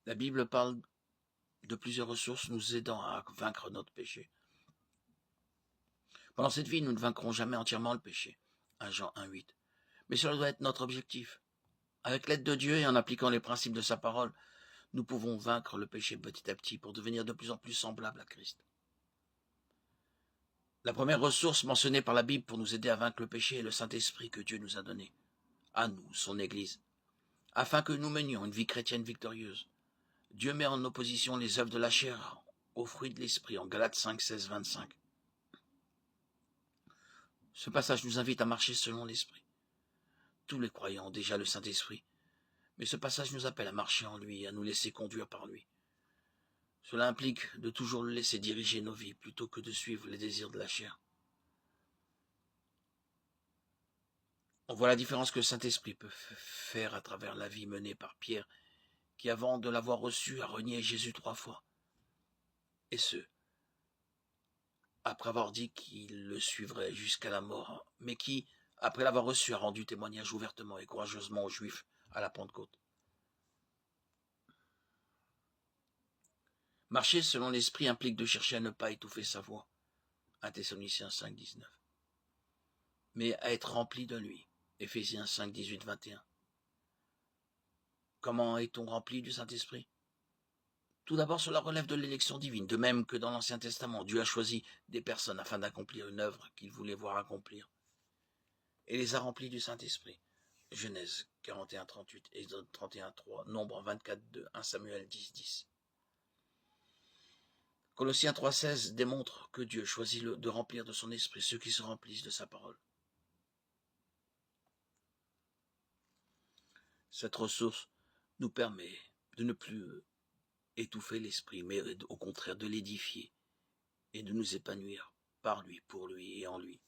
La Bible parle de plusieurs ressources nous aidant à vaincre notre péché. Pendant cette vie, nous ne vaincrons jamais entièrement le péché. 1 Jean 1,8. Mais cela doit être notre objectif. Avec l'aide de Dieu et en appliquant les principes de sa parole, nous pouvons vaincre le péché petit à petit pour devenir de plus en plus semblables à Christ. La première ressource mentionnée par la Bible pour nous aider à vaincre le péché est le Saint-Esprit que Dieu nous a donné, à nous, son Église, afin que nous menions une vie chrétienne victorieuse. Dieu met en opposition les œuvres de la chair aux fruits de l'esprit en Galates 5, 16, 25. Ce passage nous invite à marcher selon l'esprit. Tous les croyants ont déjà le Saint-Esprit, mais ce passage nous appelle à marcher en lui et à nous laisser conduire par lui. Cela implique de toujours le laisser diriger nos vies plutôt que de suivre les désirs de la chair. On voit la différence que le Saint-Esprit peut faire à travers la vie menée par Pierre, qui avant de l'avoir reçu a renié Jésus 3 fois. Et ce, après avoir dit qu'il le suivrait jusqu'à la mort, mais qui, après l'avoir reçu, a rendu témoignage ouvertement et courageusement aux Juifs à la Pentecôte. Marcher selon l'Esprit implique de chercher à ne pas étouffer sa voix. 1 Thessaloniciens 5, 19. Mais à être rempli de lui. Éphésiens 5, 18, 21. Comment est-on rempli du Saint-Esprit? Tout d'abord, cela relève de l'élection divine, de même que dans l'Ancien Testament, Dieu a choisi des personnes afin d'accomplir une œuvre qu'il voulait voir accomplir, et les a remplis du Saint-Esprit. Genèse 41, 38, Exode 31, 3, Nombre 24, 2, 1 Samuel 10, 10. Colossiens 3, 16 démontre que Dieu choisit de remplir de son esprit ceux qui se remplissent de sa parole. Cette ressource nous permet de ne plus étouffer l'esprit, mais au contraire de l'édifier et de nous épanouir par lui, pour lui et en lui.